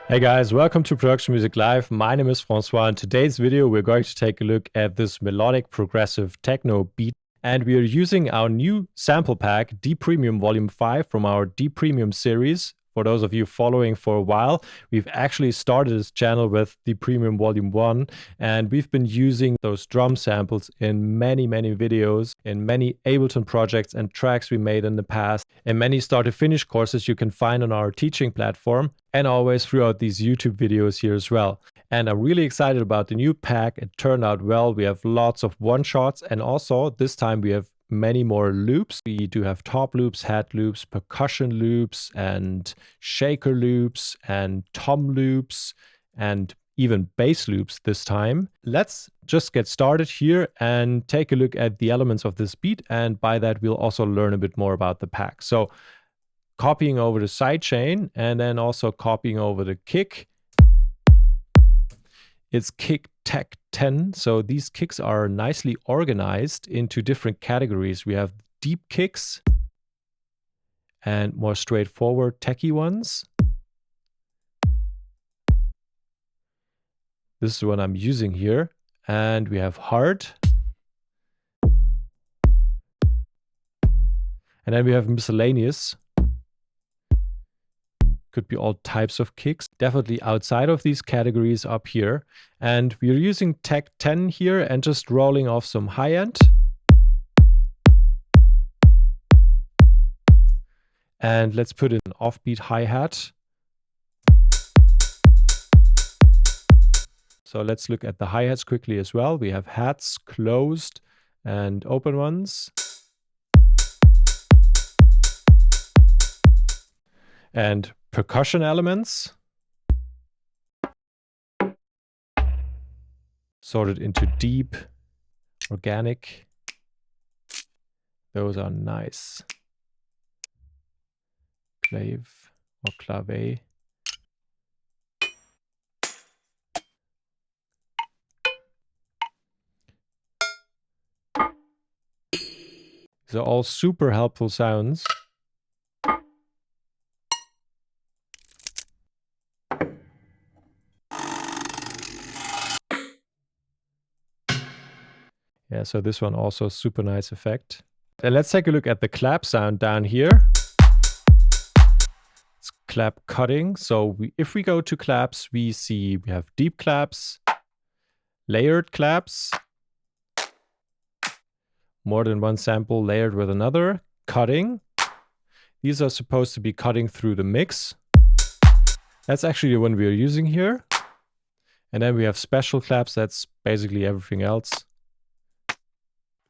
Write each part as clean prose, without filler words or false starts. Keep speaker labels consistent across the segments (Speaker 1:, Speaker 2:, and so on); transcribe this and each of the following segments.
Speaker 1: Hey guys, welcome to Production Music Live. My name is Francois. In today's video, we're going to take a look at this melodic progressive techno beat. And we are using our new sample pack, D Premium Volume 5 from our D Premium series. For those of you following for a while, we've actually started this channel with D Premium Volume 1, and we've been using those drum samples in many videos, in many Ableton projects and tracks we made in the past, and many start-to-finish courses you can find on our teaching platform, and always throughout these YouTube videos here as well. And I'm really excited about the new pack. It turned out well. We have lots of one-shots, and also this time we have many more loops. We do have top loops, hat loops, percussion loops, and shaker loops, and tom loops, and even bass loops this time. Let's just get started here and take a look at the elements of this beat, and by that we'll also learn a bit more about the pack. So copying over the sidechain and then also copying over the kick. It's kick tech 10. So these kicks are nicely organized into different categories. We have deep kicks and more straightforward techie ones. This is what I'm using here. And we have hard. And then we have miscellaneous. Could be all types of kicks, definitely outside of these categories up here. And we're using Tech 10 here and just rolling off some high end. And let's put in an offbeat hi-hat. So let's look at the hi-hats quickly as well. We have hats, closed and open ones. And percussion elements sorted into deep, organic. Those are nice. Clave or clave. These are all super helpful sounds. Yeah, so this one also super nice effect. And let's take a look at the clap sound down here. It's clap cutting. So if we go to claps, we have deep claps, layered claps, more than one sample layered with another, cutting. These are supposed to be cutting through the mix. That's actually the one we are using here. And then we have special claps. That's basically everything else.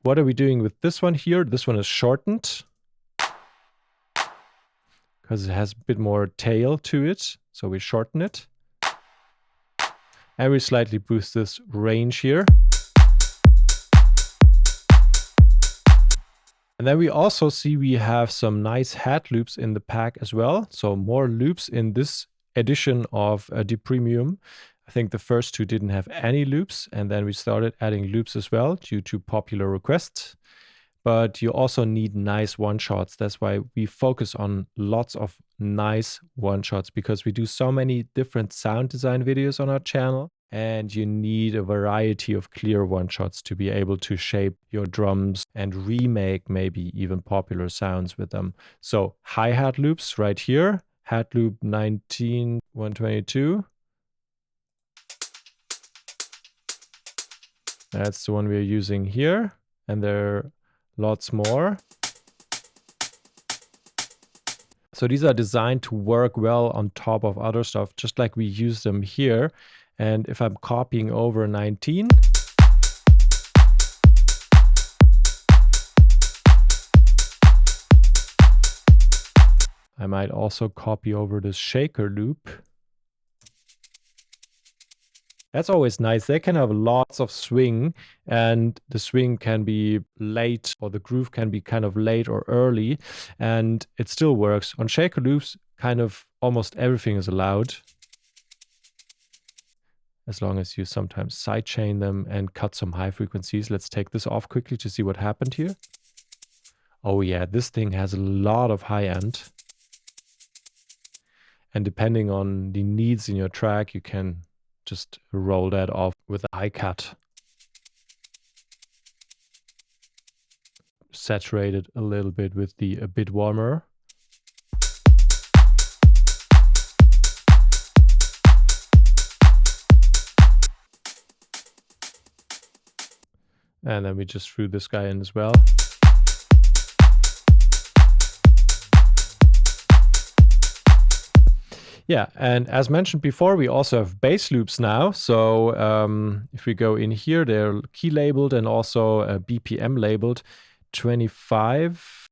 Speaker 1: What are we doing with this one here? This one is shortened because it has a bit more tail to it. So we shorten it. And we slightly boost this range here. And then we also see we have some nice hat loops in the pack as well. So more loops in this edition of D Premium. I think the first two didn't have any loops, and then we started adding loops as well due to popular requests. But you also need nice one-shots. That's why we focus on lots of nice one-shots, because we do so many different sound design videos on our channel, and you need a variety of clear one-shots to be able to shape your drums and remake maybe even popular sounds with them. So hi-hat loops right here, hat loop 19122. That's the one we're using here, and there are lots more. So these are designed to work well on top of other stuff, just like we use them here. And if I'm copying over 19, I might also copy over this shaker loop. That's always nice. They can have lots of swing, and the swing can be late, or the groove can be kind of late or early, and it still works. On shaker loops, kind of almost everything is allowed, as long as you sometimes sidechain them and cut some high frequencies. Let's take this off quickly to see what happened here. Oh yeah, this thing has a lot of high end. And depending on the needs in your track, you can just roll that off with a high cut. Saturate it a little bit with the a bit warmer. And then we just threw this guy in as well. Yeah, and as mentioned before, we also have bass loops now. So if we go in here, they're key labeled and also BPM labeled 25.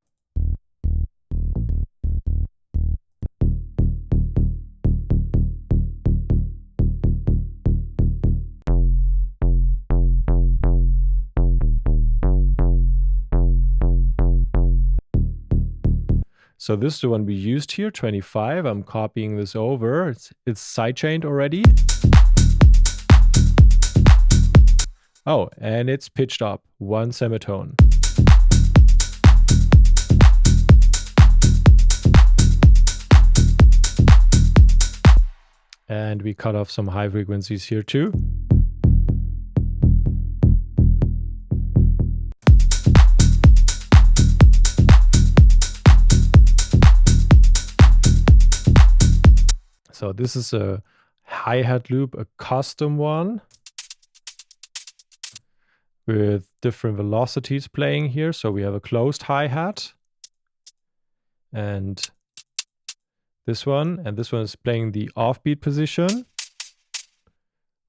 Speaker 1: So this is the one we used here, 25. I'm copying this over. It's sidechained already. Oh, and it's pitched up, 1 semitone. And we cut off some high frequencies here too. So this is a hi-hat loop, a custom one with different velocities playing here. So we have a closed hi-hat and this one is playing the offbeat position,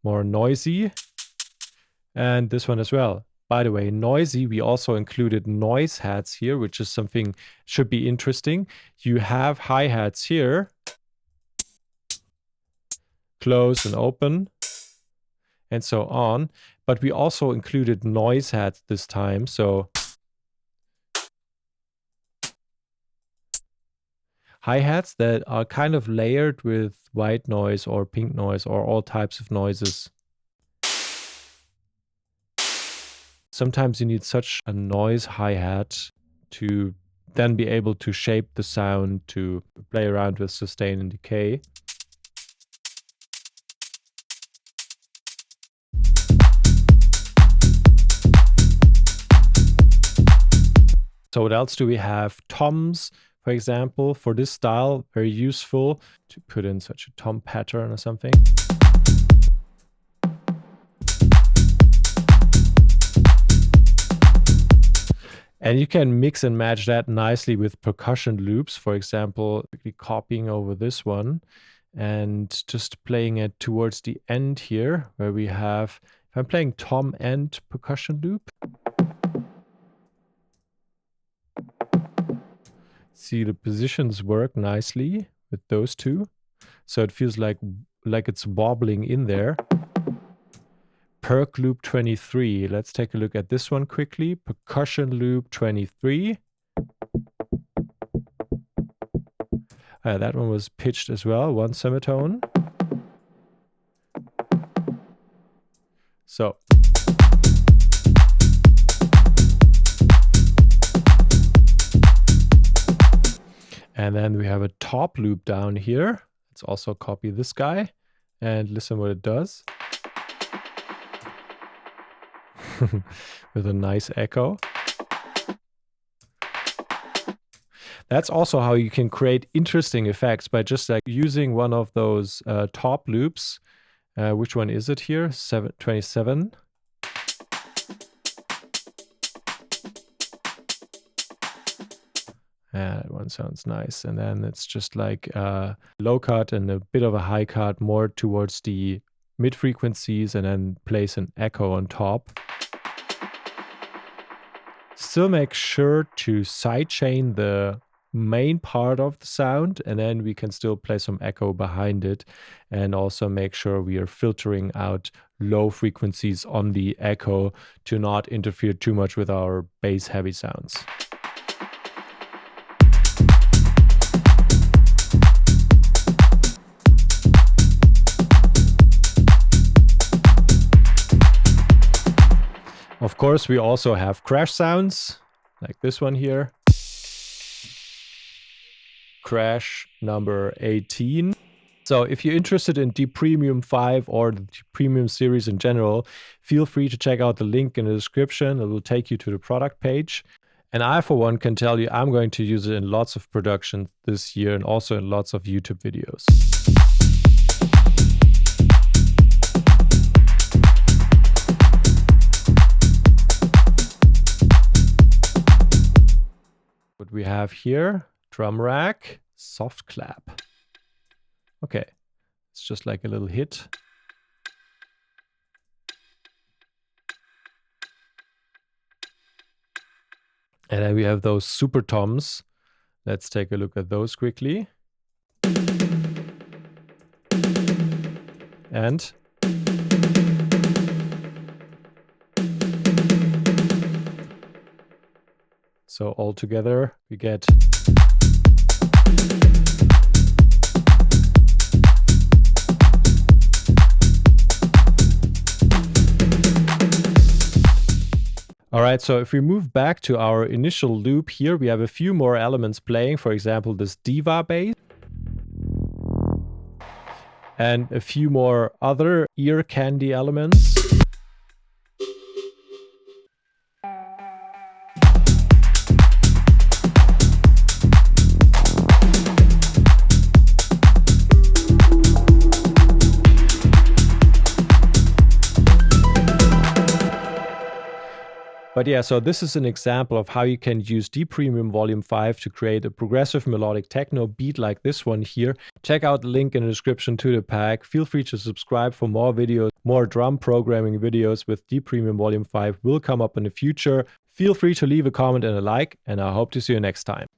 Speaker 1: more noisy, and this one as well. By the way, noisy, we also included noise hats here, which is something should be interesting. You have hi-hats here, close and open, and so on. But we also included noise hats this time. So hi-hats that are kind of layered with white noise or pink noise or all types of noises. Sometimes you need such a noise hi-hat to then be able to shape the sound, to play around with sustain and decay. So what else do we have? Toms, for example, for this style, very useful to put in such a tom pattern or something. And you can mix and match that nicely with percussion loops, for example, copying over this one and just playing it towards the end here, where we have, if I'm playing tom and percussion loop, see the positions work nicely with those two. So it feels like it's wobbling in there. Perc loop 23. Let's take a look at this one quickly. Percussion loop 23. That one was pitched as well, 1 semitone. So. And then we have a top loop down here. Let's also copy this guy and listen what it does. With a nice echo. That's also how you can create interesting effects by just like using one of those top loops. Which one is it here? 27. That one sounds nice. And then it's just like a low cut and a bit of a high cut more towards the mid frequencies and then place an echo on top. Still make sure to sidechain the main part of the sound, and then we can still play some echo behind it, and also make sure we are filtering out low frequencies on the echo to not interfere too much with our bass heavy sounds. Of course, we also have crash sounds, like this one here. Crash number 18. So if you're interested in D Premium 5 or the D Premium series in general, feel free to check out the link in the description. It will take you to the product page. And I, for one, can tell you I'm going to use it in lots of productions this year and also in lots of YouTube videos. What we have here, drum rack, soft clap. Okay, it's just like a little hit. And then we have those super toms. Let's take a look at those quickly. And so all together we get all right, so if we move back to our initial loop here, we have a few more elements playing. For example, this diva bass. And a few more other ear candy elements. But yeah, so this is an example of how you can use D Premium Volume 5 to create a progressive melodic techno beat like this one here. Check out the link in the description to the pack. Feel free to subscribe for more videos. More drum programming videos with D Premium Volume 5 will come up in the future. Feel free to leave a comment and a like, and I hope to see you next time.